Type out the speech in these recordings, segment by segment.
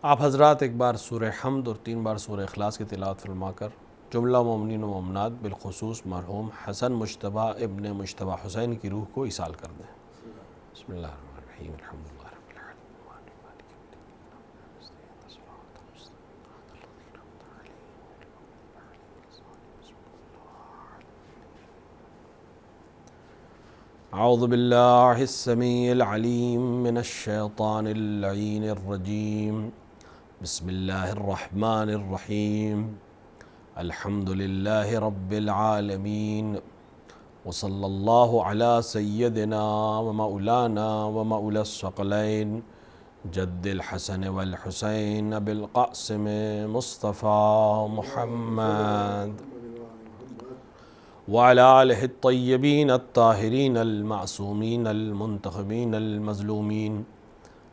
آپ حضرات ایک بار سورہ حمد اور 3 بار سورہ اخلاص کی تلاوت فرما کر جملہ مومنین و مومنات بالخصوص مرحوم حسن مجتبیٰ ابن مجتبیٰ حسین کی روح کو ایصال کر دیں۔ بسم اللہ الرحمن الرحیم، الحمدللہ رب العالمین۔ اعوذ باللہ السمیع العلیم من الشیطان اللعین الرجیم، بسم اللہ الرحمن الرحیم، الحمد للہ رب العالمین، وصلی اللہ علی سیدنا و مولانا و مولا الثقلین جد الحسن والحسین ابی القاسم مصطفیٰ محمد وعلى آلہ الطیبین الطاہرین المعصومین المنتخبین المظلومین،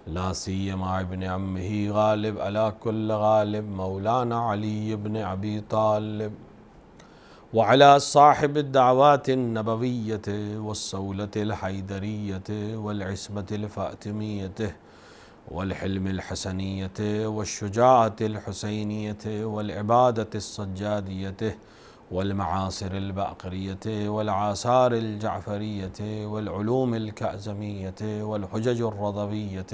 لا سیما ابن عمہ غالب علی کل غالب مولانا علی ابن ابی طالب، وعلى صاحب الدعوات النبویۃ والصولۃ الحیدریۃ والعصمۃ الفاطمیۃ والحلم الحسنیۃ والشجاعۃ الحسینیۃ والعبادۃ السجادیۃ والمعاصر الباقریۃ والآثار الجعفریۃ والعلوم الکاظمیۃ والحجج الرضویۃ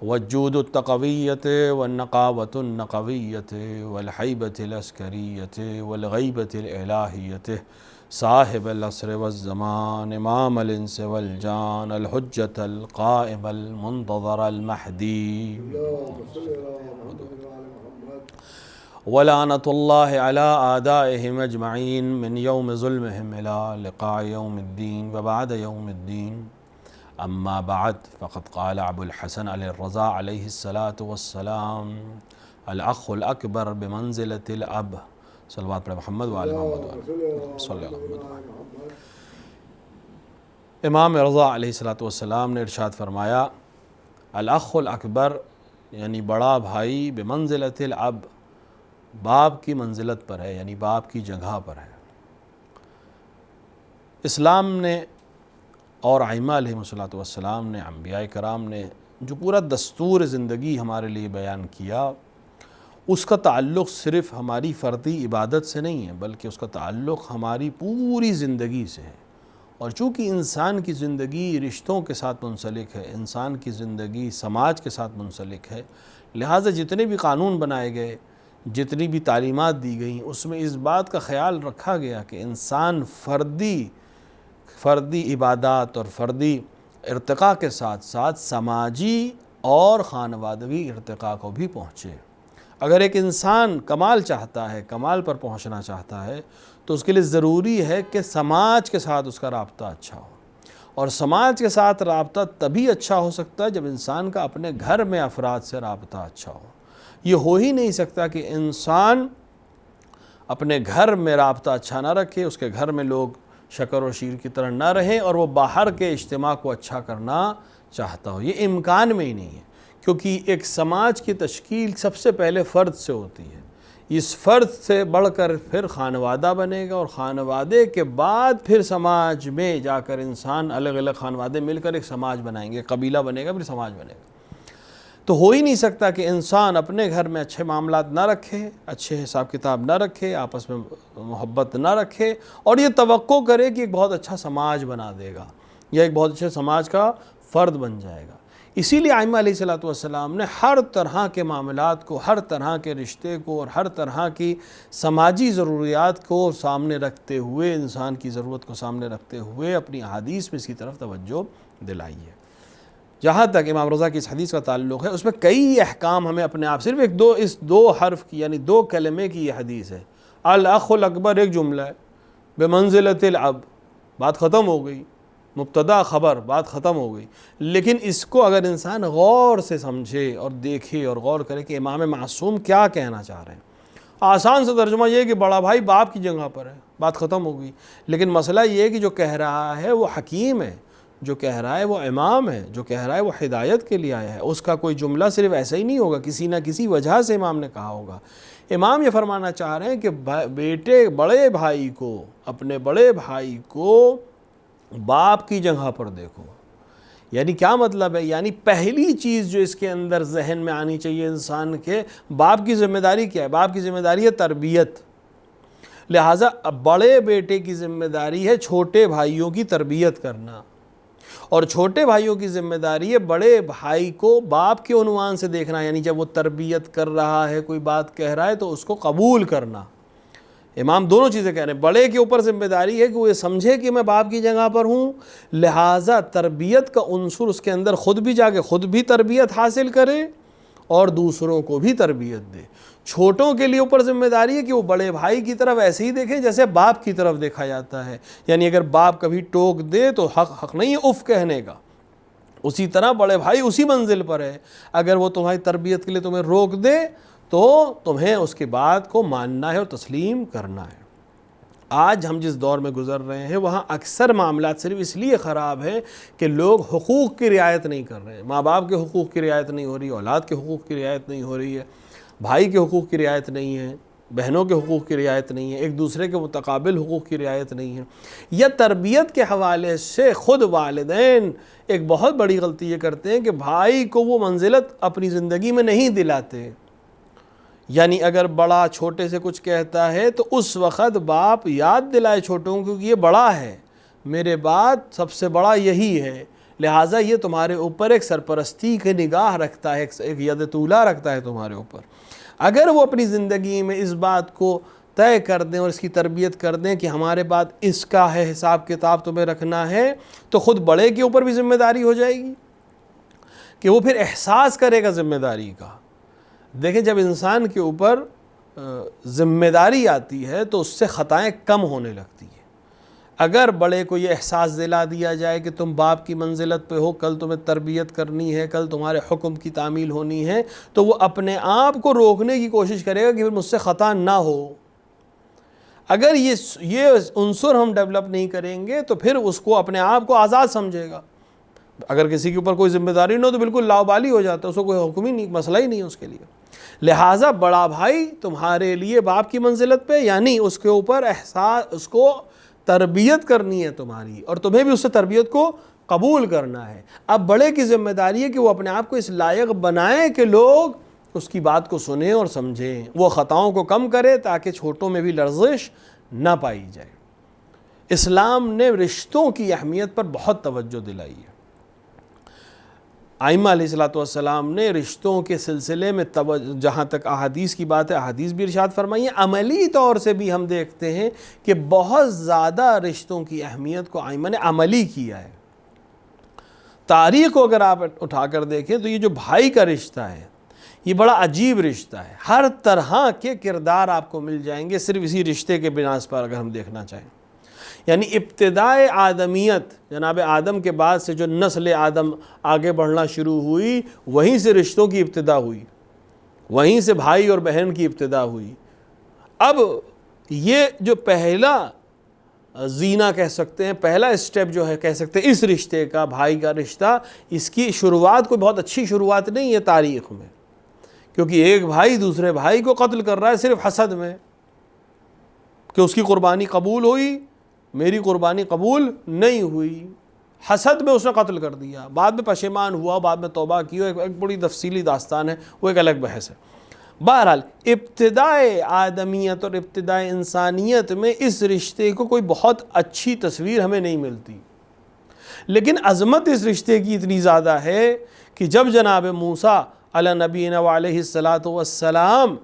والجود التقویۃ والنقاوۃ النقویۃ والحیبۃ العسکریۃ والغیبۃ الالہیۃ، صاحب العصر والزمان، امام الانس والجان، الحجۃ القائم المنتظر المہدی، ولعنۃ اللہ علی اعدائہم اجمعین من یوم ظلمہم الی لقاء یوم الدین وبعد یوم الدین، اما بعد فقد قال ابو الحسن علی الرضا علیہ الصلاۃ والسلام، الاخ الاکبر بمنزلۃ الاب، صلوات پر محمد وآل محمد صلی اللہ علیہ وسلم۔ امام رضا علیہ الصلاۃ والسلام نے ارشاد فرمایا، الاخ الاکبر یعنی بڑا بھائی، بمنزلۃ الاب باپ کی منزلت پر ہے، یعنی باپ کی جگہ پر ہے۔ اسلام نے اور ائمہ علیہ السلام نے، انبیاء کرام نے جو پورا دستور زندگی ہمارے لیے بیان کیا، اس کا تعلق صرف ہماری فردی عبادت سے نہیں ہے، بلکہ اس کا تعلق ہماری پوری زندگی سے ہے۔ اور چونکہ انسان کی زندگی رشتوں کے ساتھ منسلک ہے، انسان کی زندگی سماج کے ساتھ منسلک ہے، لہٰذا جتنے بھی قانون بنائے گئے، جتنی بھی تعلیمات دی گئیں، اس میں اس بات کا خیال رکھا گیا کہ انسان فردی عبادات اور فردی ارتقاء کے ساتھ ساتھ سماجی اور خانوادگی ارتقاء کو بھی پہنچے۔ اگر ایک انسان کمال چاہتا ہے، کمال پر پہنچنا چاہتا ہے، تو اس کے لیے ضروری ہے کہ سماج کے ساتھ اس کا رابطہ اچھا ہو، اور سماج کے ساتھ رابطہ تبھی اچھا ہو سکتا ہے جب انسان کا اپنے گھر میں افراد سے رابطہ اچھا ہو۔ یہ ہو ہی نہیں سکتا کہ انسان اپنے گھر میں رابطہ اچھا نہ رکھے، اس کے گھر میں لوگ شکر و شیر کی طرح نہ رہیں، اور وہ باہر کے اجتماع کو اچھا کرنا چاہتا ہو۔ یہ امکان میں ہی نہیں ہے، کیونکہ ایک سماج کی تشکیل سب سے پہلے فرد سے ہوتی ہے، اس فرد سے بڑھ کر پھر خانوادہ بنے گا، اور خانوادے کے بعد پھر سماج میں جا کر انسان الگ الگ خانوادے مل کر ایک سماج بنائیں گے، قبیلہ بنے گا، پھر سماج بنے گا۔ تو ہو ہی نہیں سکتا کہ انسان اپنے گھر میں اچھے معاملات نہ رکھے، اچھے حساب کتاب نہ رکھے، آپس میں محبت نہ رکھے، اور یہ توقع کرے کہ ایک بہت اچھا سماج بنا دے گا یا ایک بہت اچھے سماج کا فرد بن جائے گا۔ اسی لیے ائمہ علیہ السلام نے ہر طرح کے معاملات کو، ہر طرح کے رشتے کو، اور ہر طرح کی سماجی ضروریات کو سامنے رکھتے ہوئے، انسان کی ضرورت کو سامنے رکھتے ہوئے اپنی احادیث میں اس کی طرف توجہ دلائی ہے۔ جہاں تک امام رضا کی اس حدیث کا تعلق ہے، اس میں کئی احکام ہمیں اپنے آپ، صرف اس دو حرف کی، یعنی 2 کلمے کی یہ حدیث ہے۔ الاخ الاکبر ایک جملہ ہے، بمنزلۃ الاب بات ختم ہو گئی، مبتدا خبر بات ختم ہو گئی۔ لیکن اس کو اگر انسان غور سے سمجھے اور دیکھے اور غور کرے کہ امام معصوم کیا کہنا چاہ رہے ہیں، آسان سے ترجمہ یہ ہے کہ بڑا بھائی باپ کی جگہ پر ہے، بات ختم ہو گئی۔ لیکن مسئلہ یہ ہے کہ جو کہہ رہا ہے وہ حکیم ہے، جو کہہ رہا ہے وہ امام ہے، جو کہہ رہا ہے وہ ہدایت کے لیے آیا ہے۔ اس کا کوئی جملہ صرف ایسا ہی نہیں ہوگا، کسی نہ کسی وجہ سے امام نے کہا ہوگا۔ امام یہ فرمانا چاہ رہے ہیں کہ بیٹے بڑے بھائی کو، اپنے بڑے بھائی کو باپ کی جگہ پر دیکھو، یعنی کیا مطلب ہے؟ یعنی پہلی چیز جو اس کے اندر ذہن میں آنی چاہیے انسان کے، باپ کی ذمہ داری کیا ہے؟ باپ کی ذمہ داری ہے تربیت، لہٰذا بڑے بیٹے کی ذمہ داری ہے چھوٹے بھائیوں کی تربیت کرنا، اور چھوٹے بھائیوں کی ذمہ داری ہے بڑے بھائی کو باپ کے عنوان سے دیکھنا، یعنی جب وہ تربیت کر رہا ہے، کوئی بات کہہ رہا ہے تو اس کو قبول کرنا۔ امام دونوں چیزیں کہہ رہے ہیں، بڑے کے اوپر ذمہ داری ہے کہ وہ یہ سمجھے کہ میں باپ کی جگہ پر ہوں، لہٰذا تربیت کا عنصر اس کے اندر خود بھی جا کے خود بھی تربیت حاصل کرے اور دوسروں کو بھی تربیت دے۔ چھوٹوں کے لیے اوپر ذمہ داری ہے کہ وہ بڑے بھائی کی طرف ایسے ہی دیکھیں جیسے باپ کی طرف دیکھا جاتا ہے، یعنی اگر باپ کبھی ٹوک دے تو حق نہیں ہے اف کہنے کا، اسی طرح بڑے بھائی اسی منزل پر ہے، اگر وہ تمہاری تربیت کے لیے تمہیں روک دے تو تمہیں اس کی بات کو ماننا ہے اور تسلیم کرنا ہے۔ آج ہم جس دور میں گزر رہے ہیں وہاں اکثر معاملات صرف اس لیے خراب ہیں کہ لوگ حقوق کی رعایت نہیں کر رہے ہیں، ماں باپ کے حقوق کی رعایت نہیں ہو رہی، اولاد کے حقوق کی رعایت نہیں ہو رہی ہے، بھائی کے حقوق کی رعایت نہیں ہے، بہنوں کے حقوق کی رعایت نہیں ہے، ایک دوسرے کے متقابل حقوق کی رعایت نہیں ہے، یا تربیت کے حوالے سے خود والدین ایک بہت بڑی غلطی یہ کرتے ہیں کہ بھائی کو وہ منزلت اپنی زندگی میں نہیں دلاتے، یعنی اگر بڑا چھوٹے سے کچھ کہتا ہے تو اس وقت باپ یاد دلائے چھوٹوں کو کہ یہ بڑا ہے، میرے بعد سب سے بڑا یہی ہے، لہٰذا یہ تمہارے اوپر ایک سرپرستی کی نگاہ رکھتا ہے، ایک ید طولا رکھتا ہے تمہارے اوپر۔ اگر وہ اپنی زندگی میں اس بات کو طے کر دیں اور اس کی تربیت کر دیں کہ ہمارے بعد اس کا ہے حساب کتاب تمہیں رکھنا ہے، تو خود بڑے کے اوپر بھی ذمہ داری ہو جائے گی کہ وہ پھر احساس کرے گا ذمہ داری کا۔ دیکھیں جب انسان کے اوپر ذمہ داری آتی ہے تو اس سے خطائیں کم ہونے لگتی ہیں۔ اگر بڑے کو یہ احساس دلا دیا جائے کہ تم باپ کی منزلت پہ ہو، کل تمہیں تربیت کرنی ہے، کل تمہارے حکم کی تعمیل ہونی ہے، تو وہ اپنے آپ کو روکنے کی کوشش کرے گا کہ پھر مجھ سے خطا نہ ہو۔ اگر یہ عنصر ہم ڈیولپ نہیں کریں گے تو پھر اس کو اپنے آپ کو آزاد سمجھے گا۔ اگر کسی کے اوپر کوئی ذمہ داری نہ ہو تو بالکل لاوبالی ہو جاتا ہے، اس کو کوئی حکم ہی نہیں، مسئلہ ہی نہیں ہے اس کے لیے۔ لہٰذا بڑا بھائی تمہارے لیے باپ کی منزلت پہ، یعنی اس کے اوپر احساس، اس کو تربیت کرنی ہے تمہاری، اور تمہیں بھی اس سے تربیت کو قبول کرنا ہے۔ اب بڑے کی ذمہ داری ہے کہ وہ اپنے آپ کو اس لائق بنائیں کہ لوگ اس کی بات کو سنیں اور سمجھیں، وہ خطاؤں کو کم کرے تاکہ چھوٹوں میں بھی لرزش نہ پائی جائے۔ اسلام نے رشتوں کی اہمیت پر بہت توجہ دلائی ہے۔ ائمہ علیہ السلام نے رشتوں کے سلسلے میں جہاں تک احادیث کی بات ہے، احادیث بھی ارشاد فرمائی ہیں، عملی طور سے بھی ہم دیکھتے ہیں کہ بہت زیادہ رشتوں کی اہمیت کو ائمہ نے عملی کیا ہے۔ تاریخ کو اگر آپ اٹھا کر دیکھیں تو یہ جو بھائی کا رشتہ ہے یہ بڑا عجیب رشتہ ہے، ہر طرح کے کردار آپ کو مل جائیں گے صرف اسی رشتے کے بناس پر اگر ہم دیکھنا چاہیں۔ یعنی ابتدائے آدمیت، جناب آدم کے بعد سے جو نسل آدم آگے بڑھنا شروع ہوئی، وہیں سے رشتوں کی ابتدا ہوئی، وہیں سے بھائی اور بہن کی ابتدا ہوئی۔ اب یہ جو پہلا زینہ کہہ سکتے ہیں، پہلا اسٹیپ جو ہے کہہ سکتے ہیں اس رشتے کا، بھائی کا رشتہ، اس کی شروعات کوئی بہت اچھی شروعات نہیں ہے تاریخ میں، کیونکہ ایک بھائی دوسرے بھائی کو قتل کر رہا ہے صرف حسد میں کہ اس کی قربانی قبول ہوئی، میری قربانی قبول نہیں ہوئی، حسد میں اس نے قتل کر دیا، بعد میں پشیمان ہوا، بعد میں توبہ کی، ایک بڑی تفصیلی داستان ہے، وہ ایک الگ بحث ہے۔ بہرحال ابتدائے آدمیت اور ابتدائے انسانیت میں اس رشتے کو کوئی بہت اچھی تصویر ہمیں نہیں ملتی، لیکن عظمت اس رشتے کی اتنی زیادہ ہے کہ جب جناب موسیٰ علی نبینا علیہ السلام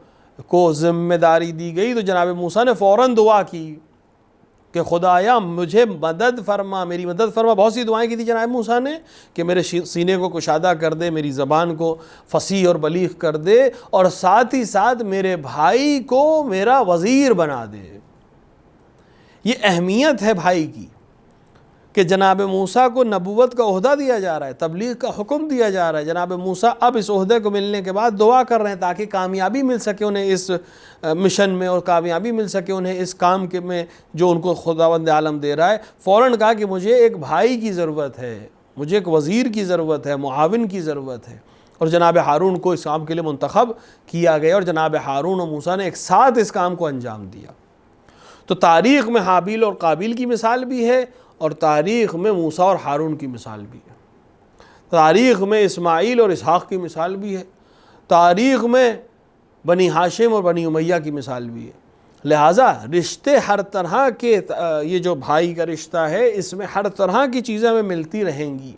کو ذمہ داری دی گئی تو جناب موسیٰ نے فوراً دعا کی کہ خدایا مجھے مدد فرما، میری مدد فرما۔ بہت سی دعائیں کی تھی جناب موسیٰ نے کہ میرے سینے کو کشادہ کر دے، میری زبان کو فصیح اور بلیغ کر دے، اور ساتھ ہی ساتھ میرے بھائی کو میرا وزیر بنا دے۔ یہ اہمیت ہے بھائی کی کہ جناب موسیٰ کو نبوت کا عہدہ دیا جا رہا ہے، تبلیغ کا حکم دیا جا رہا ہے۔ جناب موسیٰ اب اس عہدے کو ملنے کے بعد دعا کر رہے ہیں تاکہ کامیابی مل سکے انہیں اس مشن میں، اور کامیابی مل سکے انہیں اس کام کے میں جو ان کو خداوند عالم دے رہا ہے۔ فوراً کہا کہ مجھے ایک بھائی کی ضرورت ہے، مجھے ایک وزیر کی ضرورت ہے، معاون کی ضرورت ہے، اور جناب ہارون کو اس کام کے لیے منتخب کیا گیا، اور جناب ہارون اور موسیٰ نے ایک ساتھ اس کام کو انجام دیا۔ تو تاریخ میں حابیل اور قابیل کی مثال بھی ہے، اور تاریخ میں موسیٰ اور ہارون کی مثال بھی ہے۔ تاریخ میں اسماعیل اور اسحاق کی مثال بھی ہے، تاریخ میں بنی ہاشم اور بنی امیہ کی مثال بھی ہے۔ لہٰذا رشتے ہر طرح کے، یہ جو بھائی کا رشتہ ہے اس میں ہر طرح کی چیزیں ہمیں ملتی رہیں گی۔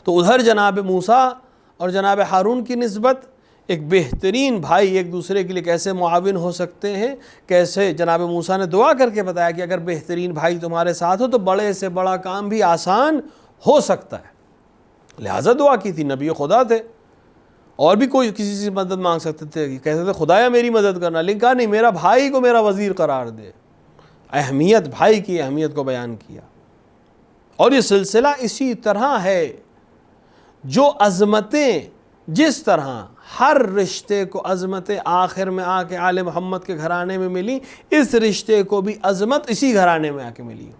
تو ادھر جناب موسیٰ اور جناب ہارون کی نسبت، ایک بہترین بھائی ایک دوسرے کے لیے کیسے معاون ہو سکتے ہیں، کیسے جناب موسیٰ نے دعا کر کے بتایا کہ اگر بہترین بھائی تمہارے ساتھ ہو تو بڑے سے بڑا کام بھی آسان ہو سکتا ہے۔ لہٰذا دعا کی تھی، نبی خدا تھے، اور بھی کوئی کسی سے مدد مانگ سکتے تھے، کہتے تھے خدایا میری مدد کرنا، لیکن کہا نہیں، میرا بھائی کو میرا وزیر قرار دے۔ اہمیت، بھائی کی اہمیت کو بیان کیا۔ اور یہ سلسلہ اسی طرح ہے، جو عظمتیں جس طرح ہر رشتے کو عظمتیں آخر میں آ کے آل محمد کے گھرانے میں ملی، اس رشتے کو بھی عظمت اسی گھرانے میں آ کے ملی۔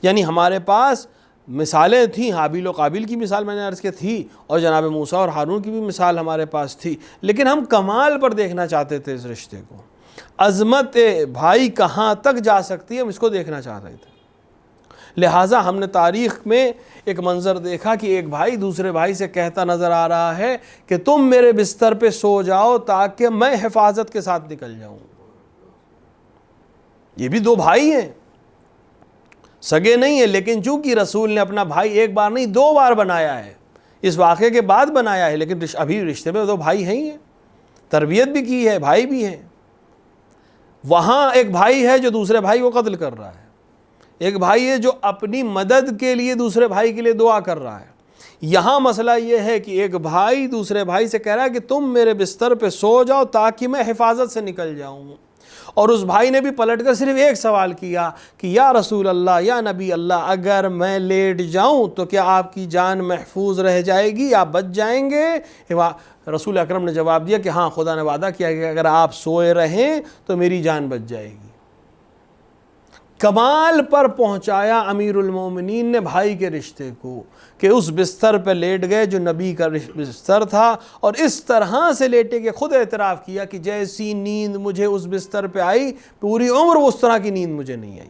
یعنی ہمارے پاس مثالیں تھیں، حابیل و قابیل کی مثال میں نے عرض کی تھی، اور جناب موسیٰ اور ہارون کی بھی مثال ہمارے پاس تھی، لیکن ہم کمال پر دیکھنا چاہتے تھے اس رشتے کو، عظمت بھائی کہاں تک جا سکتی ہے ہم اس کو دیکھنا چاہ رہے تھے۔ لہٰذا ہم نے تاریخ میں ایک منظر دیکھا کہ ایک بھائی دوسرے بھائی سے کہتا نظر آ رہا ہے کہ تم میرے بستر پہ سو جاؤ تاکہ میں حفاظت کے ساتھ نکل جاؤں۔ یہ بھی دو بھائی ہیں، سگے نہیں ہیں، لیکن چونکہ رسول نے اپنا بھائی ایک بار نہیں 2 بار بنایا ہے، اس واقعے کے بعد بنایا ہے، لیکن ابھی رشتے میں 2 بھائی ہیں، تربیت بھی کی ہے، بھائی بھی ہیں۔ وہاں ایک بھائی ہے جو دوسرے بھائی کو قتل کر رہا ہے، ایک بھائی ہے جو اپنی مدد کے لیے دوسرے بھائی کے لیے دعا کر رہا ہے۔ یہاں مسئلہ یہ ہے کہ ایک بھائی دوسرے بھائی سے کہہ رہا ہے کہ تم میرے بستر پہ سو جاؤ تاکہ میں حفاظت سے نکل جاؤں، اور اس بھائی نے بھی پلٹ کر صرف ایک سوال کیا کہ یا رسول اللہ، یا نبی اللہ، اگر میں لیٹ جاؤں تو کیا آپ کی جان محفوظ رہ جائے گی، آپ بچ جائیں گے؟ رسول اکرم نے جواب دیا کہ ہاں، خدا نے وعدہ کیا کہ اگر آپ سوئے رہیں تو میری جان بچ جائے گی۔ کمال پر پہنچایا امیر المومنین نے بھائی کے رشتے کو، کہ اس بستر پہ لیٹ گئے جو نبی کا بستر تھا، اور اس طرح سے لیٹے کہ خود اعتراف کیا کہ جیسی نیند مجھے اس بستر پہ آئی پوری عمر وہ اس طرح کی نیند مجھے نہیں آئی۔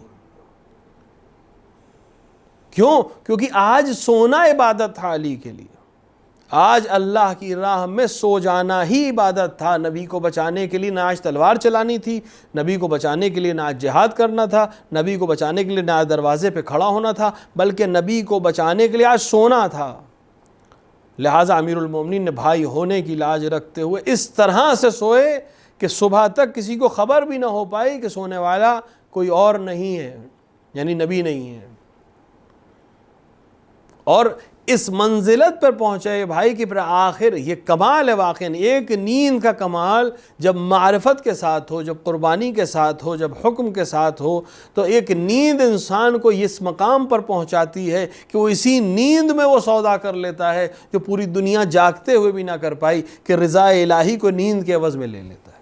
کیوں؟ کیونکہ آج سونا عبادت تھا علی کے لیے، آج اللہ کی راہ میں سو جانا ہی عبادت تھا۔ نبی کو بچانے کے لیے نہ آج تلوار چلانی تھی، نبی کو بچانے کے لیے نہ آج جہاد کرنا تھا، نبی کو بچانے کے لیے نہ آج دروازے پہ کھڑا ہونا تھا، بلکہ نبی کو بچانے کے لیے آج سونا تھا۔ لہٰذا امیر المومنین نے بھائی ہونے کی لاج رکھتے ہوئے اس طرح سے سوئے کہ صبح تک کسی کو خبر بھی نہ ہو پائی کہ سونے والا کوئی اور نہیں ہے، یعنی نبی نہیں ہے۔ اور اس منزلت پر پہنچے بھائی کی پھر آخر یہ کمال ہے واقعاً، ایک نیند کا کمال جب معرفت کے ساتھ ہو، جب قربانی کے ساتھ ہو، جب حکم کے ساتھ ہو، تو ایک نیند انسان کو اس مقام پر پہنچاتی ہے کہ وہ اسی نیند میں وہ سودا کر لیتا ہے جو پوری دنیا جاگتے ہوئے بھی نہ کر پائی، کہ رضا الہی کو نیند کے عوض میں لے لیتا ہے۔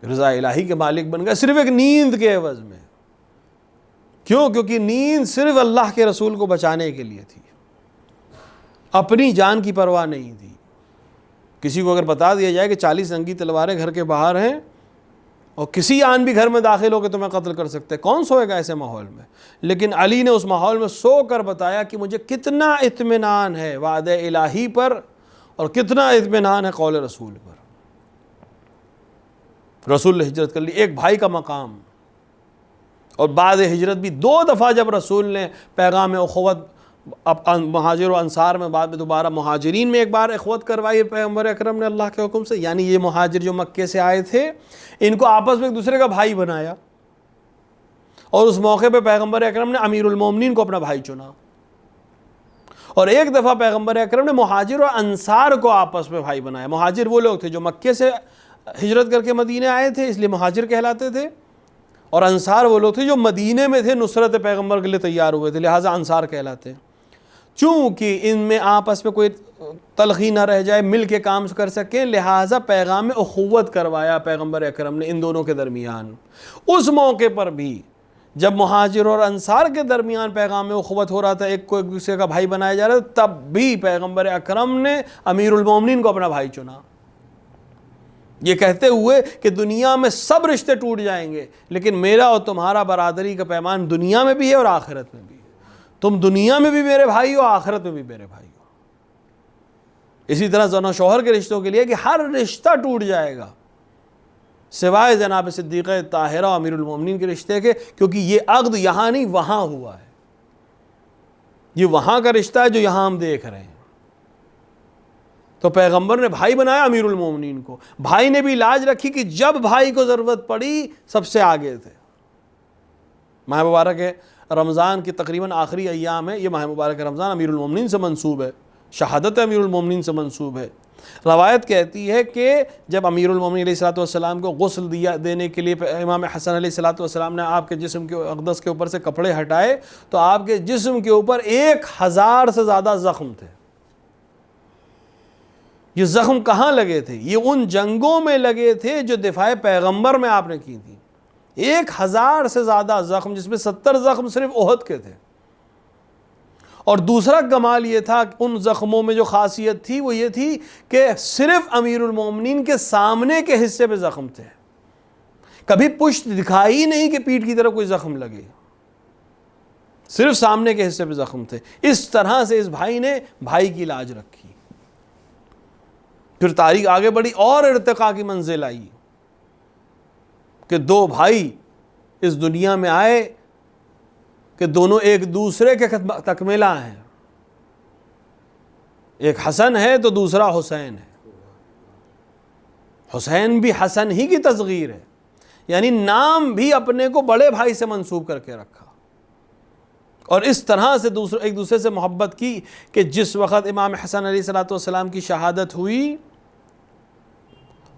رضا الہی کے مالک بن گیا صرف ایک نیند کے عوض میں۔ کیوں؟ کیونکہ نیند صرف اللہ کے رسول کو بچانے کے لیے تھی، اپنی جان کی پرواہ نہیں تھی۔ کسی کو اگر بتا دیا جائے کہ 40 جنگی تلواریں گھر کے باہر ہیں اور کسی آن بھی گھر میں داخل ہو کے تمہیں قتل کر سکتے، کون سوئے گا ایسے ماحول میں؟ لیکن علی نے اس ماحول میں سو کر بتایا کہ مجھے کتنا اطمینان ہے وعدہ الہی پر اور کتنا اطمینان ہے قول رسول پر۔ رسول نے ہجرت کر لی، ایک بھائی کا مقام۔ اور بعد ہجرت بھی 2 دفعہ جب رسول نے پیغام اخوت مہاجر و انصار میں، بعد میں دوبارہ مہاجرین میں ایک بار اخوت کروائی پیغمبر اکرم نے اللہ کے حکم سے، یعنی یہ مہاجر جو مکے سے آئے تھے ان کو آپس میں ایک دوسرے کا بھائی بنایا، اور اس موقع پہ پیغمبر اکرم نے امیر المومنین کو اپنا بھائی چنا۔ اور ایک دفعہ پیغمبر اکرم نے مہاجر و انصار کو آپس میں بھائی بنایا۔ مہاجر وہ لوگ تھے جو مکے سے ہجرت کر کے مدینے آئے تھے، اس لیے مہاجر کہلاتے تھے، اور انصار وہ لوگ تھے جو مدینے میں تھے، نصرت پیغمبر کے لیے تیار ہوئے تھے، لہٰذا انصار کہلاتے ہیں۔ چونکہ ان میں آپس میں کوئی تلخی نہ رہ جائے، مل کے کام کر سکیں، لہٰذا پیغام اخوت کروایا پیغمبر اکرم نے ان دونوں کے درمیان۔ اس موقع پر بھی جب مہاجر اور انصار کے درمیان پیغام اخوت ہو رہا تھا، ایک کو ایک دوسرے کا بھائی بنایا جا رہا تھا، تب بھی پیغمبر اکرم نے امیر المومنین کو اپنا بھائی چنا، یہ کہتے ہوئے کہ دنیا میں سب رشتے ٹوٹ جائیں گے لیکن میرا اور تمہارا برادری کا پیمان دنیا میں بھی ہے اور آخرت میں بھی ہے۔ تم دنیا میں بھی میرے بھائی ہو، آخرت میں بھی میرے بھائی ہو۔ اسی طرح زن و شوہر کے رشتوں کے لیے کہ ہر رشتہ ٹوٹ جائے گا سوائے جناب صدیقہ طاہرہ و امیر المومنین کے رشتے کے، کیونکہ یہ عقد یہاں نہیں وہاں ہوا ہے، یہ وہاں کا رشتہ ہے جو یہاں ہم دیکھ رہے ہیں۔ تو پیغمبر نے بھائی بنایا امیر المومنین کو، بھائی نے بھی لاج رکھی کہ جب بھائی کو ضرورت پڑی سب سے آگے تھے۔ ماہ مبارک ہے رمضان کی تقریباً آخری ایام ہے، یہ ماہ مبارک رمضان امیر المومنین سے منسوب ہے، شہادت امیر المومنین سے منسوب ہے۔ روایت کہتی ہے کہ جب امیر المومنین علیہ السلام کو غسل دینے کے لیے امام حسن علیہ السلام نے آپ کے جسم کے اقدس کے اوپر سے کپڑے ہٹائے تو آپ کے جسم کے اوپر 1000 سے زیادہ زخم تھے۔ یہ زخم کہاں لگے تھے؟ یہ ان جنگوں میں لگے تھے جو دفاع پیغمبر میں آپ نے کی تھی۔ 1000 سے زیادہ زخم، جس میں 70 زخم صرف احد کے تھے۔ اور دوسرا کمال یہ تھا کہ ان زخموں میں جو خاصیت تھی وہ یہ تھی کہ صرف امیر المومنین کے سامنے کے حصے پہ زخم تھے، کبھی پشت دکھائی نہیں کہ پیٹھ کی طرف کوئی زخم لگے، صرف سامنے کے حصے پہ زخم تھے۔ اس طرح سے اس بھائی نے بھائی کی لاج رکھی۔ پھر تاریخ آگے بڑھی اور ارتقاء کی منزل آئی کہ 2 بھائی اس دنیا میں آئے کہ دونوں ایک دوسرے کے تکملہ ہیں، ایک حسن ہے تو دوسرا حسین ہے۔ حسین بھی حسن ہی کی تصغیر ہے، یعنی نام بھی اپنے کو بڑے بھائی سے منسوب کر کے رکھا، اور اس طرح سے ایک دوسرے سے محبت کی کہ جس وقت امام حسن علیہ السلام کی شہادت ہوئی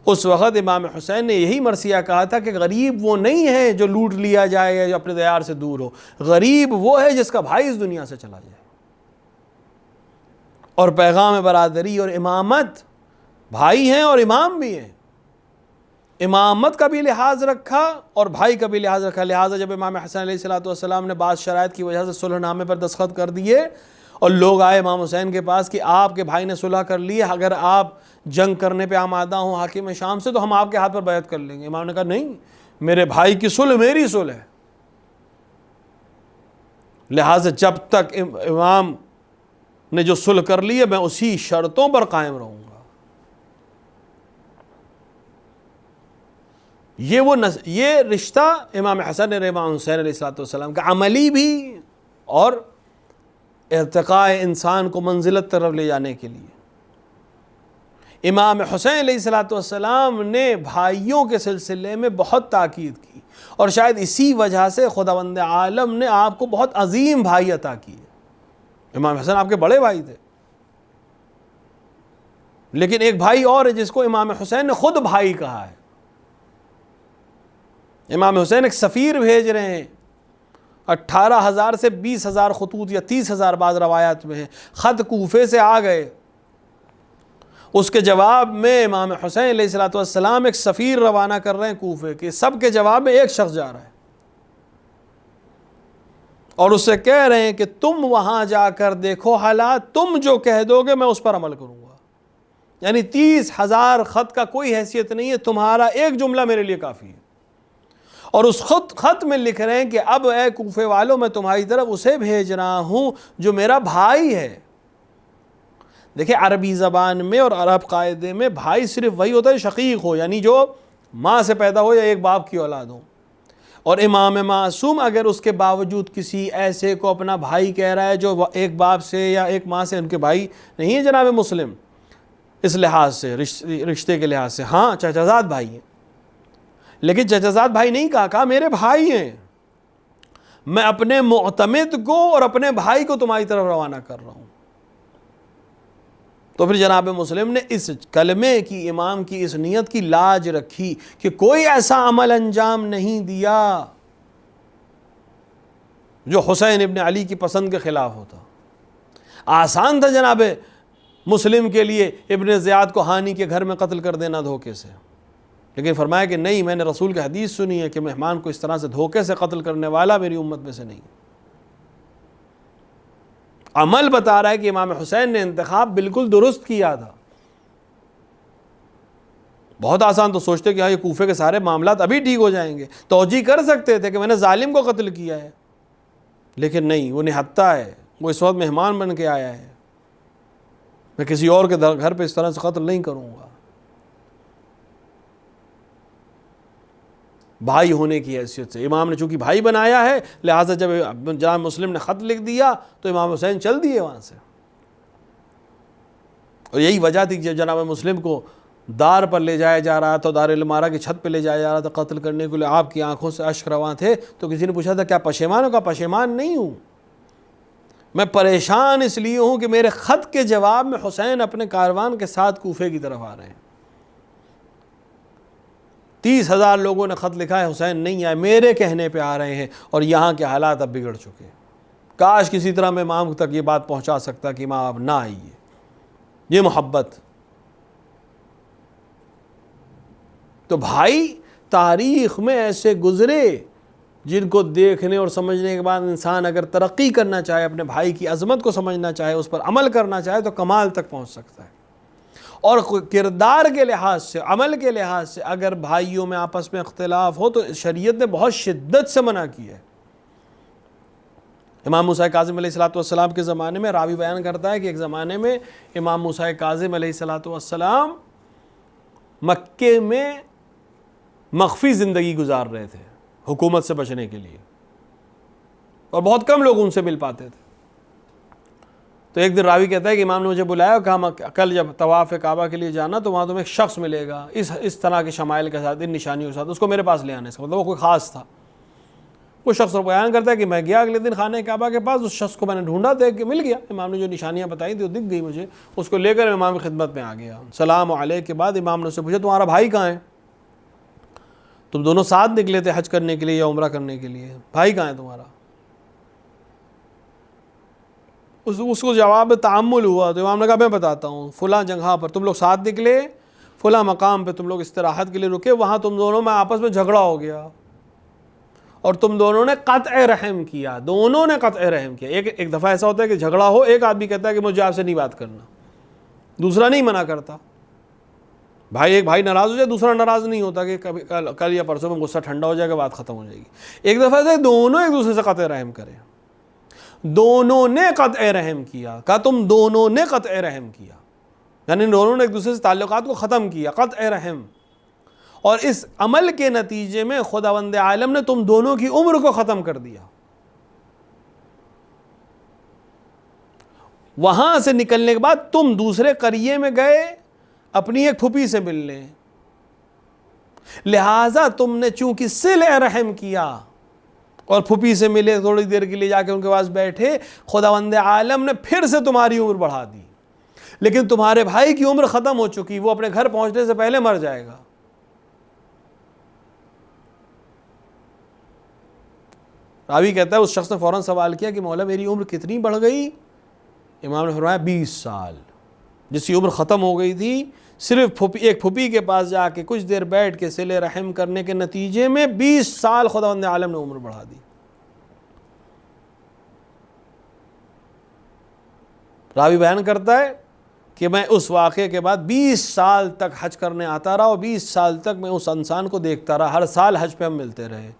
اس وقت امام حسین نے یہی مرثیہ کہا تھا کہ غریب وہ نہیں ہے جو لوٹ لیا جائے یا جو اپنے دیار سے دور ہو، غریب وہ ہے جس کا بھائی اس دنیا سے چلا جائے۔ اور پیغام برادری اور امامت، بھائی ہیں اور امام بھی ہیں، امامت کا بھی لحاظ رکھا اور بھائی کا بھی لحاظ رکھا۔ لہٰذا جب امام حسن علیہ السلام نے بعض شرائط کی وجہ سے صلح نامے پر دستخط کر دیے اور لوگ آئے امام حسین کے پاس کہ آپ کے بھائی نے صلح کر لی ہے، اگر آپ جنگ کرنے پہ آمادہ ہوں حاکم شام سے تو ہم آپ کے ہاتھ پر بیعت کر لیں گے۔ امام نے کہا نہیں، میرے بھائی کی صلح میری صلح ہے، لہٰذا جب تک امام نے جو صلح کر لی ہے میں اسی شرطوں پر قائم رہوں گا۔ یہ رشتہ امام حسن اور امام حسین علیہ السلام کا عملی بھی اور ارتقاء انسان کو منزلت طرف لے جانے کے لیے۔ امام حسین علیہ السلام نے بھائیوں کے سلسلے میں بہت تاکید کی، اور شاید اسی وجہ سے خداوند عالم نے آپ کو بہت عظیم بھائی عطا کیے۔ امام حسن آپ کے بڑے بھائی تھے، لیکن ایک بھائی اور ہے جس کو امام حسین نے خود بھائی کہا ہے۔ امام حسین ایک سفیر بھیج رہے ہیں، 18,000 سے 20,000 خطوط یا 30,000 بعض روایات میں ہیں، خط کوفے سے آ گئے۔ اس کے جواب میں امام حسین علیہ السلام ایک سفیر روانہ کر رہے ہیں کوفے کے، سب کے جواب میں ایک شخص جا رہا ہے اور اس سے کہہ رہے ہیں کہ تم وہاں جا کر دیکھو حالات، تم جو کہہ دو گے میں اس پر عمل کروں گا۔ یعنی 30,000 خط کا کوئی حیثیت نہیں ہے، تمہارا ایک جملہ میرے لیے کافی ہے۔ اور اس خط میں لکھ رہے ہیں کہ اب اے کوفے والوں میں تمہاری طرف اسے بھیج رہا ہوں جو میرا بھائی ہے۔ دیکھیں عربی زبان میں اور عرب قاعدے میں بھائی صرف وہی ہوتا ہے شقیق ہو، یعنی جو ماں سے پیدا ہو یا ایک باپ کی اولاد ہو، اور امام معصوم اگر اس کے باوجود کسی ایسے کو اپنا بھائی کہہ رہا ہے جو ایک باپ سے یا ایک ماں سے ان کے بھائی نہیں ہے جناب مسلم، اس لحاظ سے رشتے کے لحاظ سے ہاں چچا زاد بھائی ہیں، لیکن چچا زاد بھائی نہیں کہا میرے بھائی ہیں، میں اپنے معتمد کو اور اپنے بھائی کو تمہاری طرف روانہ کر رہا ہوں۔ تو پھر جناب مسلم نے اس کلمے کی، امام کی اس نیت کی لاج رکھی کہ کوئی ایسا عمل انجام نہیں دیا جو حسین ابن علی کی پسند کے خلاف ہوتا۔ آسان تھا جناب مسلم کے لیے ابن زیاد کو ہانی کے گھر میں قتل کر دینا دھوکے سے، لیکن فرمایا کہ نہیں، میں نے رسول کی حدیث سنی ہے کہ مہمان کو اس طرح سے دھوکے سے قتل کرنے والا میری امت میں سے نہیں۔ عمل بتا رہا ہے کہ امام حسین نے انتخاب بالکل درست کیا تھا۔ بہت آسان تو سوچتے کہ یہ کوفے کے سارے معاملات ابھی ٹھیک ہو جائیں گے، توجیہ کر سکتے تھے کہ میں نے ظالم کو قتل کیا ہے، لیکن نہیں، وہ نہتہ ہے، وہ اس وقت مہمان بن کے آیا ہے، میں کسی اور کے گھر پہ اس طرح سے قتل نہیں کروں گا۔ بھائی ہونے کی حیثیت سے امام نے چونکہ بھائی بنایا ہے، لہٰذا جب جناب مسلم نے خط لکھ دیا تو امام حسین چل دیے وہاں سے۔ اور یہی وجہ تھی کہ جناب مسلم کو دار پر لے جایا جا رہا تھا، دار الامارہ کی چھت پہ لے جایا جا رہا تھا قتل کرنے کے لیے، آپ کی آنکھوں سے اشک رواں تھے، تو کسی نے پوچھا تھا کیا پشیمان ہو؟ کہا پشیمان نہیں ہوں، میں پریشان اس لیے ہوں کہ میرے خط کے جواب میں حسین اپنے کاروان کے ساتھ کوفے کی طرف آ رہے ہیں۔ 30,000 لوگوں نے خط لکھا ہے، حسین نہیں آئے، میرے کہنے پہ آ رہے ہیں، اور یہاں کے حالات اب بگڑ چکے۔ کاش کسی طرح میں امام تک یہ بات پہنچا سکتا کہ امام اب نہ آئیے۔ یہ محبت۔ تو بھائی تاریخ میں ایسے گزرے جن کو دیکھنے اور سمجھنے کے بعد انسان اگر ترقی کرنا چاہے، اپنے بھائی کی عظمت کو سمجھنا چاہے، اس پر عمل کرنا چاہے تو کمال تک پہنچ سکتا ہے۔ اور کردار کے لحاظ سے، عمل کے لحاظ سے اگر بھائیوں میں آپس میں اختلاف ہو تو شریعت نے بہت شدت سے منع کیا ہے۔ امام موسیٰ کاظم علیہ السلام کے زمانے میں راوی بیان کرتا ہے کہ ایک زمانے میں امام موسیٰ کاظم علیہ السلام مکے میں مخفی زندگی گزار رہے تھے حکومت سے بچنے کے لیے، اور بہت کم لوگ ان سے مل پاتے تھے۔ تو ایک دن راوی کہتا ہے کہ امام نے مجھے بلایا، کہا کل جب طواف کعبہ کے لیے جانا تو وہاں تمہیں ایک شخص ملے گا اس طرح کے شمائل کے ساتھ، ان نشانیوں کے ساتھ، اس کو میرے پاس لے آنے سے، مطلب وہ کوئی خاص تھا۔ وہ شخص بیان کرتا ہے کہ میں گیا اگلے دن خانہ کعبہ کے پاس، اس شخص کو میں نے ڈھونڈا، دیکھ کے مل گیا، امام نے جو نشانیاں بتائی تھی وہ دکھ گئی مجھے، اس کو لے کر امام کی خدمت میں آ گیا۔ سلام علیہ کے بعد امام نے اس سے پوچھا تمہارا بھائی کہاں ہے؟ تم دونوں ساتھ نکلے تھے حج کرنے کے لیے یا عمرہ کرنے کے لیے، بھائی کہاں ہے تمہارا؟ اس کو جواب تعامل ہوا تو امام نے کہا میں بتاتا ہوں، فلاں جگہ پر تم لوگ ساتھ نکلے، فلاں مقام پہ تم لوگ استراحت کے لیے رکے، وہاں تم دونوں میں آپس میں جھگڑا ہو گیا اور تم دونوں نے قطع رحم کیا، دونوں نے قطع رحم کیا۔ ایک دفعہ ایسا ہوتا ہے کہ جھگڑا ہو، ایک آدمی کہتا ہے کہ مجھے آپ سے نہیں بات کرنا، دوسرا نہیں منع کرتا، ایک بھائی ناراض ہو جائے دوسرا ناراض نہیں ہوتا کہ کل یا پرسوں میں غصہ ٹھنڈا ہو جائے گا، بات ختم ہو جائے گی۔ ایک دفعہ سے دونوں ایک دوسرے سے قطع رحم کریں، دونوں نے قطع رحم کیا، کہا تم دونوں نے قطع رحم کیا، یعنی دونوں نے ایک دوسرے سے تعلقات کو ختم کیا، قطع رحم۔ اور اس عمل کے نتیجے میں خداوند عالم نے تم دونوں کی عمر کو ختم کر دیا۔ وہاں سے نکلنے کے بعد تم دوسرے قریے میں گئے اپنی ایک پھوپھی سے ملنے، لہٰذا تم نے چونکہ صلہ رحم کیا اور پھوپھی سے ملے، تھوڑی دیر کے لیے جا کے ان کے پاس بیٹھے، خداوند عالم نے پھر سے تمہاری عمر بڑھا دی، لیکن تمہارے بھائی کی عمر ختم ہو چکی، وہ اپنے گھر پہنچنے سے پہلے مر جائے گا۔ راوی کہتا ہے اس شخص نے فوراً سوال کیا کہ مولا میری عمر کتنی بڑھ گئی؟ امام نے فرمایا 20 سال۔ جس کی عمر ختم ہو گئی تھی، صرف ایک پھوپھی کے پاس جا کے کچھ دیر بیٹھ کے صلہ رحم کرنے کے نتیجے میں 20 سال خداوند عالم نے عمر بڑھا دی۔ راوی بیان کرتا ہے کہ میں اس واقعے کے بعد 20 سال تک حج کرنے آتا رہا، اور 20 سال تک میں اس انسان کو دیکھتا رہا، ہر سال حج پہ ہم ملتے رہے۔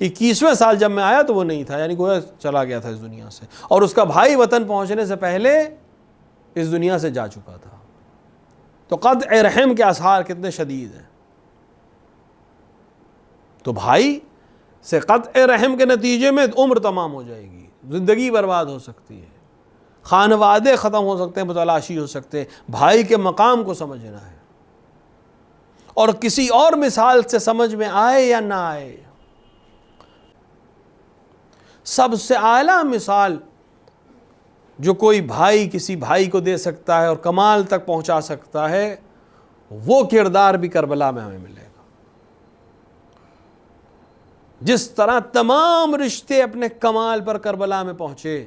21ویں سال جب میں آیا تو وہ نہیں تھا، یعنی گویا چلا گیا تھا اس دنیا سے، اور اس کا بھائی وطن پہنچنے سے پہلے اس دنیا سے جا چکا تھا۔ تو قطع رحم کے آثار کتنے شدید ہیں۔ تو بھائی سے قطع رحم کے نتیجے میں عمر تمام ہو جائے گی، زندگی برباد ہو سکتی ہے، خانوادے ختم ہو سکتے ہیں، متلاشی ہو سکتے ہیں۔ بھائی کے مقام کو سمجھنا ہے، اور کسی اور مثال سے سمجھ میں آئے یا نہ آئے، سب سے اعلیٰ مثال جو کوئی بھائی کسی بھائی کو دے سکتا ہے اور کمال تک پہنچا سکتا ہے، وہ کردار بھی کربلا میں ہمیں ملے گا۔ جس طرح تمام رشتے اپنے کمال پر کربلا میں پہنچے،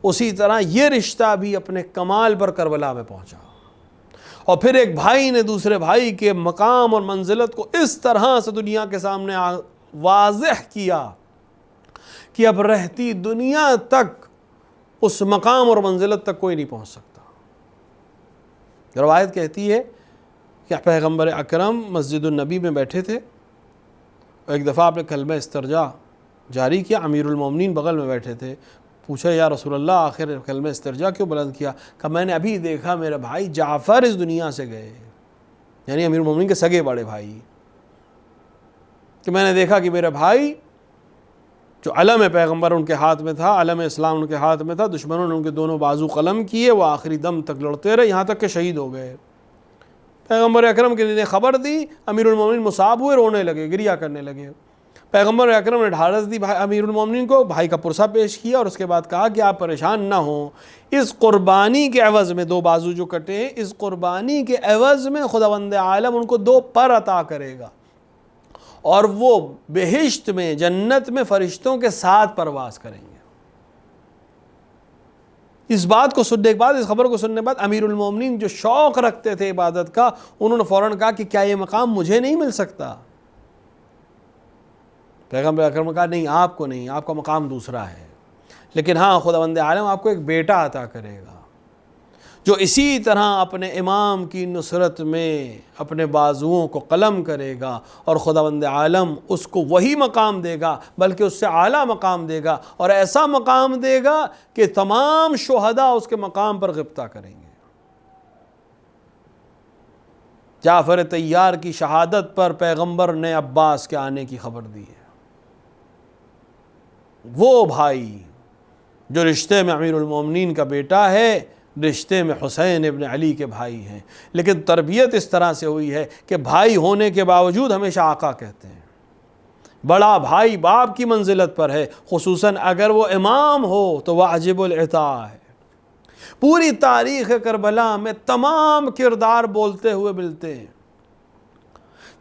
اسی طرح یہ رشتہ بھی اپنے کمال پر کربلا میں پہنچا، اور پھر ایک بھائی نے دوسرے بھائی کے مقام اور منزلت کو اس طرح سے دنیا کے سامنے واضح کیا کہ اب رہتی دنیا تک اس مقام اور منزلت تک کوئی نہیں پہنچ سکتا۔ روایت کہتی ہے کہ پیغمبر اکرم مسجد النبی میں بیٹھے تھے، اور ایک دفعہ آپ نے کلمہ استرجاع جاری کیا۔ امیر المومنین بغل میں بیٹھے تھے، پوچھا یا رسول اللہ آخر کلمہ استرجاع کیوں بلند کیا؟ کہ میں نے ابھی دیکھا میرا بھائی جعفر اس دنیا سے گئے، یعنی امیر المومنین کے سگے بڑے بھائی، کہ میں نے دیکھا کہ میرا بھائی جو علم پیغمبر ان کے ہاتھ میں تھا، علم اسلام ان کے ہاتھ میں تھا، دشمنوں نے ان کے دونوں بازو قلم کیے، وہ آخری دم تک لڑتے رہے یہاں تک کہ شہید ہو گئے۔ پیغمبر اکرم کے نے خبر دی، امیر المومنین مصاب ہوئے، رونے لگے، گریہ کرنے لگے۔ پیغمبر اکرم نے ڈھارس دی امیر المومنین کو، بھائی کا پرسہ پیش کیا اور اس کے بعد کہا کہ آپ پریشان نہ ہوں، اس قربانی کے عوض میں، دو بازو جو کٹے ہیں، اس قربانی کے عوض میں خداوند عالم ان کو 2 پر عطا کرے گا، اور وہ بہشت میں، جنت میں فرشتوں کے ساتھ پرواز کریں گے۔ اس بات کو سننے کے بعد، اس خبر کو سننے کے بعد امیر المومنین جو شوق رکھتے تھے عبادت کا، انہوں نے فوراً کہا کہ کیا یہ مقام مجھے نہیں مل سکتا؟ پیغمبر اکرم نے کہا نہیں، آپ کو نہیں، آپ کا مقام دوسرا ہے، لیکن ہاں خداوند عالم آپ کو ایک بیٹا عطا کرے گا جو اسی طرح اپنے امام کی نصرت میں اپنے بازوؤں کو قلم کرے گا، اور خداوند عالم اس کو وہی مقام دے گا بلکہ اس سے اعلیٰ مقام دے گا، اور ایسا مقام دے گا کہ تمام شہداء اس کے مقام پر غبطہ کریں گے۔ جعفر طیار کی شہادت پر پیغمبر نے عباس کے آنے کی خبر دی ہے۔ وہ بھائی جو رشتے میں امیر المومنین کا بیٹا ہے، رشتے میں حسین ابن علی کے بھائی ہیں، لیکن تربیت اس طرح سے ہوئی ہے کہ بھائی ہونے کے باوجود ہمیشہ آقا کہتے ہیں۔ بڑا بھائی باپ کی منزلت پر ہے، خصوصاً اگر وہ امام ہو تو واجب العطاء ہے۔ پوری تاریخ کربلا میں تمام کردار بولتے ہوئے ملتے ہیں،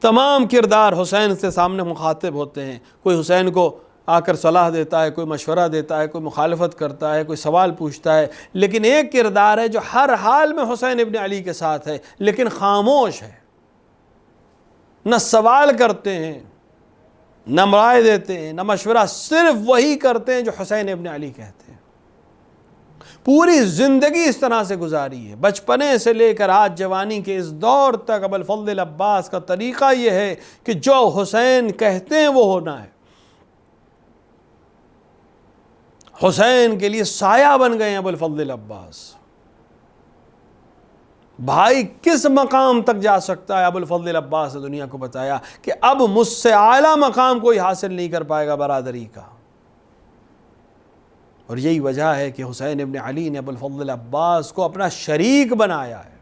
تمام کردار حسین سے سامنے مخاطب ہوتے ہیں۔ کوئی حسین کو آ کر صلاح دیتا ہے، کوئی مشورہ دیتا ہے، کوئی مخالفت کرتا ہے، کوئی سوال پوچھتا ہے، لیکن ایک کردار ہے جو ہر حال میں حسین ابن علی کے ساتھ ہے، لیکن خاموش ہے، نہ سوال کرتے ہیں، نہ رائے دیتے ہیں، نہ مشورہ، صرف وہی کرتے ہیں جو حسین ابن علی کہتے ہیں۔ پوری زندگی اس طرح سے گزاری ہے، بچپنے سے لے کر آج جوانی کے اس دور تک ابو الفضل عباس کا طریقہ یہ ہے کہ جو حسین کہتے ہیں وہ ہونا ہے۔ حسین کے لیے سایہ بن گئے ہیں ابو الفضل عباس۔ بھائی کس مقام تک جا سکتا ہے، ابو الفضل عباس نے دنیا کو بتایا کہ اب مجھ سے اعلیٰ مقام کوئی حاصل نہیں کر پائے گا برادری کا۔ اور یہی وجہ ہے کہ حسین ابن علی نے ابو الفضل عباس کو اپنا شریک بنایا ہے۔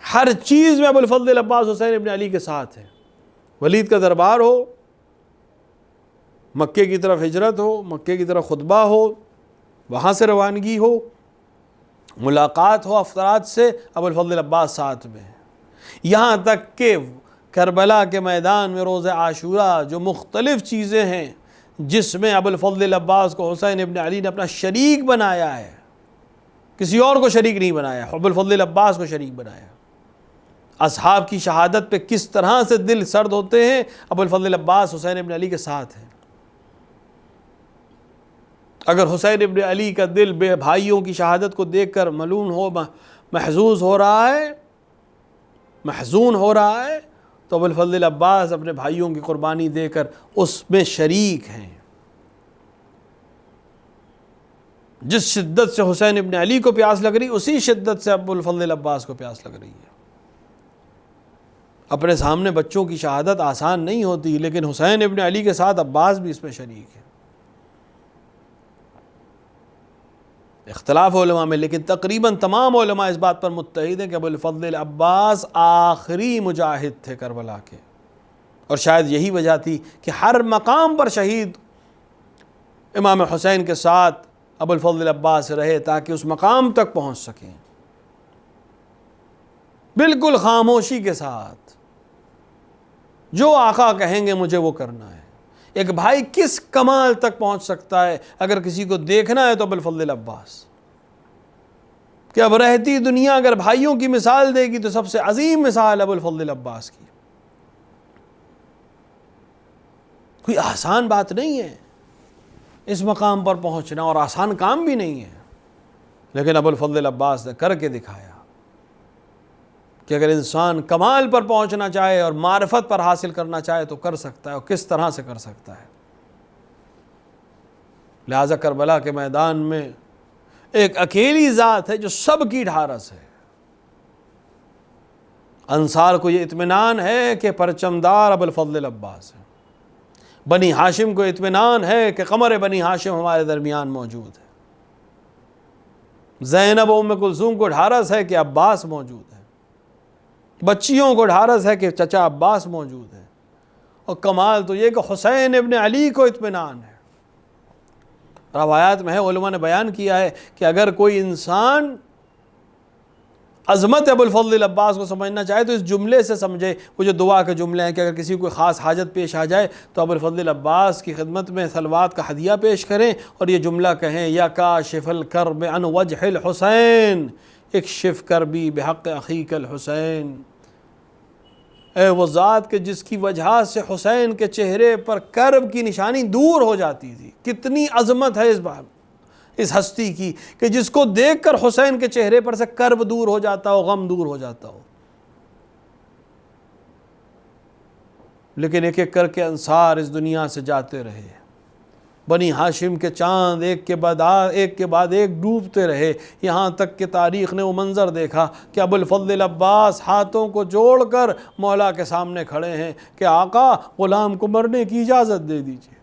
ہر چیز میں ابو الفضل عباس حسین ابن علی کے ساتھ ہے۔ ولید کا دربار ہو، مکے کی طرف ہجرت ہو، مکے کی طرف خطبہ ہو، وہاں سے روانگی ہو، ملاقات ہو افراد سے، ابو الفضل عباس ساتھ میں ہے۔ یہاں تک کہ کربلا کے میدان میں روز عاشوراء جو مختلف چیزیں ہیں جس میں ابو الفضل عباس کو حسین ابن علی نے اپنا شریک بنایا ہے، کسی اور کو شریک نہیں بنایا، ابو الفضل عباس کو شریک بنایا۔ اصحاب کی شہادت پہ کس طرح سے دل سرد ہوتے ہیں، ابو الفضل عباس حسین ابن علی کے ساتھ ہیں۔ اگر حسین ابن علی کا دل بے بھائیوں کی شہادت کو دیکھ کر ملون ہو، محزون ہو رہا ہے تو ابو الفضل عباس اپنے بھائیوں کی قربانی دے کر اس میں شریک ہیں۔ جس شدت سے حسین ابن علی کو پیاس لگ رہی، اسی شدت سے ابو الفضل عباس کو پیاس لگ رہی ہے۔ اپنے سامنے بچوں کی شہادت آسان نہیں ہوتی، لیکن حسین ابن علی کے ساتھ عباس بھی اس میں شریک ہے۔ اختلاف علماء میں، لیکن تقریباً تمام علماء اس بات پر متحد ہیں کہ ابو الفضل عباس آخری مجاہد تھے کربلا کے، اور شاید یہی وجہ تھی کہ ہر مقام پر شہید امام حسین کے ساتھ ابو الفضل عباس رہے تاکہ اس مقام تک پہنچ سکیں، بالکل خاموشی کے ساتھ، جو آقا کہیں گے مجھے وہ کرنا ہے۔ ایک بھائی کس کمال تک پہنچ سکتا ہے اگر کسی کو دیکھنا ہے تو ابو الفضل عباس، کہ اب رہتی دنیا اگر بھائیوں کی مثال دے گی تو سب سے عظیم مثال ابو الفضل عباس کی۔ کوئی آسان بات نہیں ہے اس مقام پر پہنچنا، اور آسان کام بھی نہیں ہے، لیکن ابو الفضل عباس نے کر کے دکھایا۔ کہ اگر انسان کمال پر پہنچنا چاہے اور معرفت پر حاصل کرنا چاہے تو کر سکتا ہے، اور کس طرح سے کر سکتا ہے۔ لہٰذا کربلا کے میدان میں ایک اکیلی ذات ہے جو سب کی ڈھارس ہے۔ انصار کو یہ اطمینان ہے کہ پرچمدار ابو الفضل العباس ہے، بنی ہاشم کو اطمینان ہے کہ قمر بنی ہاشم ہمارے درمیان موجود ہے، زینب و ام کلثوم کو ڈھارس ہے کہ عباس موجود ہے، بچیوں کو ڈھارس ہے کہ چچا عباس موجود ہے، اور کمال تو یہ کہ حسین ابن علی کو اطمینان ہے۔ روایات میں ہے، علماء نے بیان کیا ہے کہ اگر کوئی انسان عظمت ابو الفضل العباس کو سمجھنا چاہے تو اس جملے سے سمجھے، وہ جو دعا کے جملے ہیں کہ اگر کسی کو خاص حاجت پیش آ جائے تو ابو الفضل العباس کی خدمت میں صلوات کا ہدیہ پیش کریں اور یہ جملہ کہیں، یا کاشف الکرب عن وجہ الحسین اکشف کربی بحق اخیک الحسین۔ اے وہ ذات کہ جس کی وجہ سے حسین کے چہرے پر کرب کی نشانی دور ہو جاتی تھی، کتنی عظمت ہے اس ہستی کی کہ جس کو دیکھ کر حسین کے چہرے پر سے کرب دور ہو جاتا ہو، غم دور ہو جاتا ہو۔ لیکن ایک ایک کر کے انصار اس دنیا سے جاتے رہے، بنی ہاشم کے چاند ایک کے بعد ایک ڈوبتے رہے، یہاں تک کہ تاریخ نے وہ منظر دیکھا کہ ابو الفضل العباس ہاتھوں کو جوڑ کر مولا کے سامنے کھڑے ہیں کہ آقا غلام کو مرنے کی اجازت دے دیجیے۔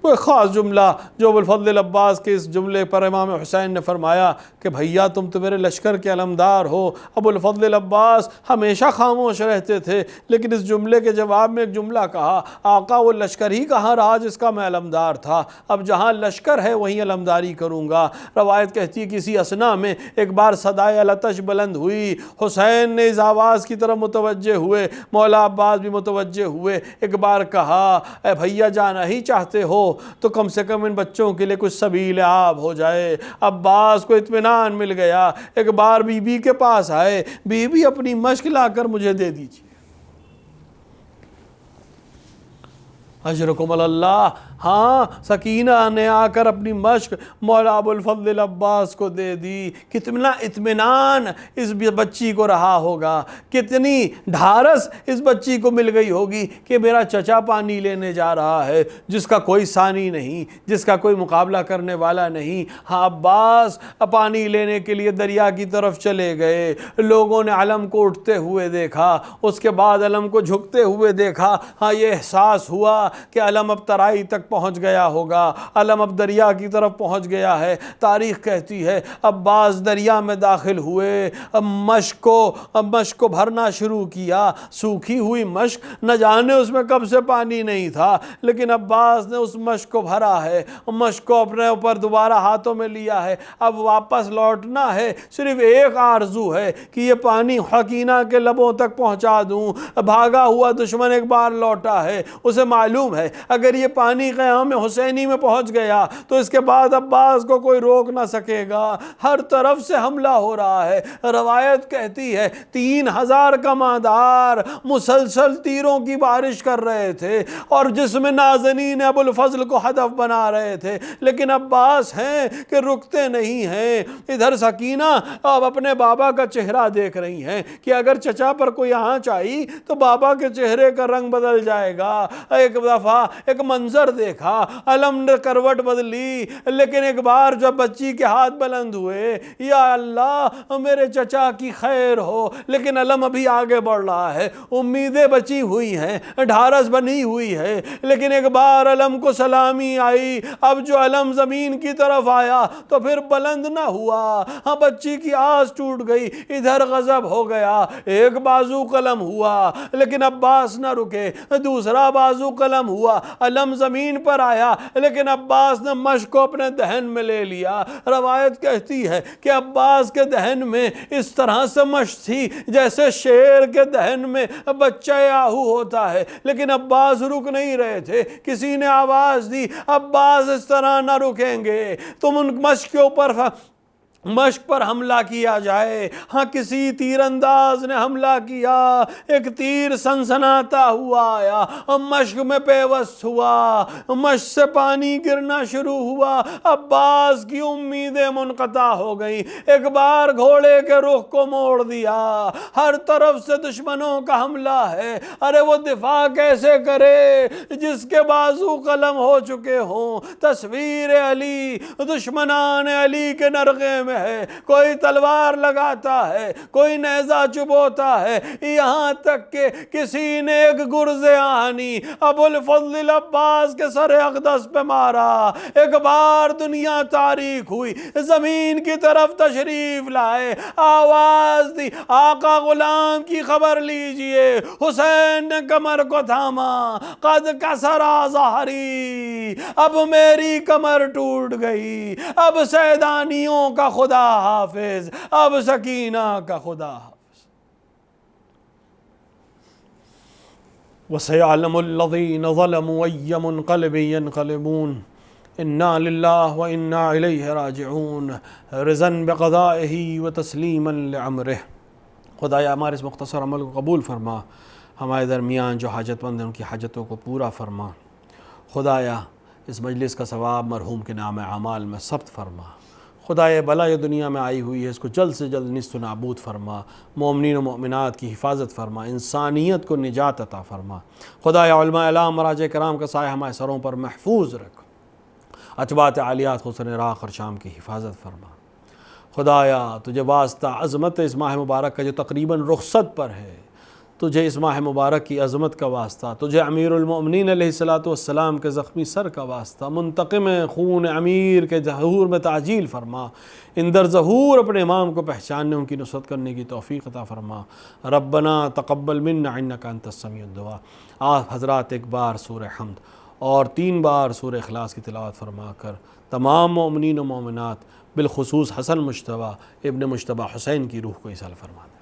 وہ خاص جملہ جو ابو الفضل العباس کے اس جملے پر امام حسین نے فرمایا کہ بھیا تم تو میرے لشکر کے علمدار ہو۔ ابو الفضل العباس ہمیشہ خاموش رہتے تھے، لیکن اس جملے کے جواب میں ایک جملہ کہا، آقا وہ لشکر ہی کہاں رہا جس کا میں علمدار تھا، اب جہاں لشکر ہے وہیں علمداری کروں گا۔ روایت کہتی ہے کہ اسی اثنا میں ایک بار صدائے العطش بلند ہوئی، حسین نے اس آواز کی طرف متوجہ ہوئے، مولا عباس بھی متوجہ ہوئے، ایک بار کہا اے بھیا جانا ہی چاہتے ہو تو کم سے کم ان بچوں کے لیے کچھ سبیل آب ہو جائے۔ عباس کو اطمینان مل گیا، ایک بار بی بی کے پاس آئے، بی بی اپنی مشک لا کر مجھے دے دیجیے۔ اجرکم اللہ۔ ہاں، سکینہ نے آ کر اپنی مشک مولا ابو الفضل العباس کو دے دی۔ کتنا اطمینان اس بچی کو رہا ہوگا، کتنی ڈھارس اس بچی کو مل گئی ہوگی کہ میرا چچا پانی لینے جا رہا ہے جس کا کوئی ثانی نہیں، جس کا کوئی مقابلہ کرنے والا نہیں۔ ہاں، عباس پانی لینے کے لیے دریا کی طرف چلے گئے، لوگوں نے علم کو اٹھتے ہوئے دیکھا، اس کے بعد علم کو جھکتے ہوئے دیکھا۔ ہاں، یہ احساس ہوا کہ علم اب ترائی تک پہنچ گیا ہوگا، علم اب دریا کی طرف پہنچ گیا ہے۔ تاریخ کہتی ہے عباس دریا میں داخل ہوئے، مشک کو بھرنا شروع کیا، سوکھی ہوئی مشک، نہ جانے اس میں کب سے پانی نہیں تھا، لیکن عباس نے اس مشک کو بھرا ہے، مشک کو اپنے اوپر دوبارہ ہاتھوں میں لیا ہے، اب واپس لوٹنا ہے، صرف ایک آرزو ہے کہ یہ پانی حکینہ کے لبوں تک پہنچا دوں۔ بھاگا ہوا دشمن ایک بار لوٹا ہے، اسے معلوم ہے اگر یہ پانی قیام حسینی میں پہنچ گیا تو اس کے بعد عباس کو کوئی روک نہ سکے گا، ہر طرف سے حملہ ہو رہا ہے۔ روایت کہتی ہے 3000 کماندار مسلسل تیروں کی بارش کر رہے تھے اور جس میں نازنین ابو الفضل کو ہدف بنا رہے تھے، لیکن عباس ہیں کہ رکتے نہیں ہیں۔ ادھر سکینہ اب اپنے بابا کا چہرہ دیکھ رہی ہیں کہ اگر چچا پر کوئی آنچ آئی تو بابا کے چہرے کا رنگ بدل جائے گا۔ ایک دفعہ ایک منظر دیکھا، علم نے کروٹ بدلی، لیکن ایک بار جب بچی کے ہاتھ بلند ہوئے، یا اللہ میرے چچا کی خیر ہو، لیکن علم ابھی آگے بڑھ رہا ہے، امیدیں بچی ہوئی ہیں، ڈھارس بنی ہوئی ہے، لیکن ایک بار علم کو سلامی آئی، اب جو علم زمین کی طرف آیا تو پھر بلند نہ ہوا۔ ہاں، بچی کی آس ٹوٹ گئی، ادھر غضب ہو گیا، ایک بازو قلم ہوا لیکن عباس نہ رکے، دوسرا بازو قلم ہوا، علم زمین پر آیا لیکن عباس نے مشک کو اپنے دہن میں لے لیا۔ روایت کہتی ہے کہ عباس کے دہن میں اس طرح سے مشک تھی جیسے شیر کے دہن میں بچہ آہو ہوتا ہے، لیکن عباس رک نہیں رہے تھے۔ کسی نے آواز دی عباس اس طرح نہ رکیں گے، تم ان مشک کے اوپر مشق پر حملہ کیا جائے. ہاں کسی تیر انداز نے حملہ کیا، ایک تیر سنسناتا ہوا آیا، مشق میں پیوست ہوا، مشق سے پانی گرنا شروع ہوا. عباس کی امیدیں منقطع ہو گئیں. ایک بار گھوڑے کے رخ کو موڑ دیا، ہر طرف سے دشمنوں کا حملہ ہے. ارے وہ دفاع کیسے کرے جس کے بازو قلم ہو چکے ہوں؟ تصویر علی دشمنان علی کے نرغے میں ہے. کوئی تلوار لگاتا ہے، کوئی نیزہ چبوتا ہے، یہاں تک کہ کسی نے ایک گرز آہنی ابو الفضل العباس کے سر اقدس پہ مارا. ایک بار دنیا تاریک ہوئی، زمین کی طرف تشریف لائے، آواز دی آقا غلام کی خبر لیجئے. حسین نے کمر کو تھاما، قد کسرا ظہری، اب میری کمر ٹوٹ گئی. اب سیدانیوں کا خدا حافظ، اب سکینہ کا خدا حافظ. وَسَيَعْلَمُ الَّذِينَ ظَلَمُوا أَيَّ مُنْقَلِبٍ يَنْقَلِبُونَ إِنَّا لِلَّهِ وَإِنَّا إِلَيْهِ رَاجِعُونَ رِضًا بِقَضَائِهِ وَتَسْلِيمًا لِعَمْرِهِ. خدایا ہمارے اس مختصر عمل کو قبول فرما، ہمارے درمیان جو حاجت مند ہیں ان کی حاجتوں کو پورا فرما. خدایا اس مجلس کا ثواب مرحوم کے نام اعمال میں ثبت فرما. خدایا بلا یہ دنیا میں آئی ہوئی ہے اس کو جلد سے جلد نیست و نابود فرما. مومنین و مؤمنات کی حفاظت فرما، انسانیت کو نجات عطا فرما. خدایا علماء اعلام مراجع کرام کا سایہ ہمارے سروں پر محفوظ رکھ. اتباعت عالیات حسن راق اور شام کی حفاظت فرما. خدایا تجھے واسطہ عظمت اس ماہ مبارک کا جو تقریباً رخصت پر ہے، تجھے اس ماہ مبارک کی عظمت کا واسطہ، تجھے امیر المؤمنین علیہ السلام کے زخمی سر کا واسطہ، منتقم خون امیر کے ظہور میں تعجیل فرما. اندر ظہور اپنے امام کو پہچاننے، ان کی نصرت کرنے کی توفیق عطا فرما. ربنا تقبل منا انک انت السمیع الدعاء. آپ حضرات ایک بار سورہ حمد اور 3 بار سورہ اخلاص کی تلاوت فرما کر تمام مومنین و مومنات بالخصوص حسن مجتبیٰ ابن مجتبیٰ حسین کی روح کو ایصال فرما دیں.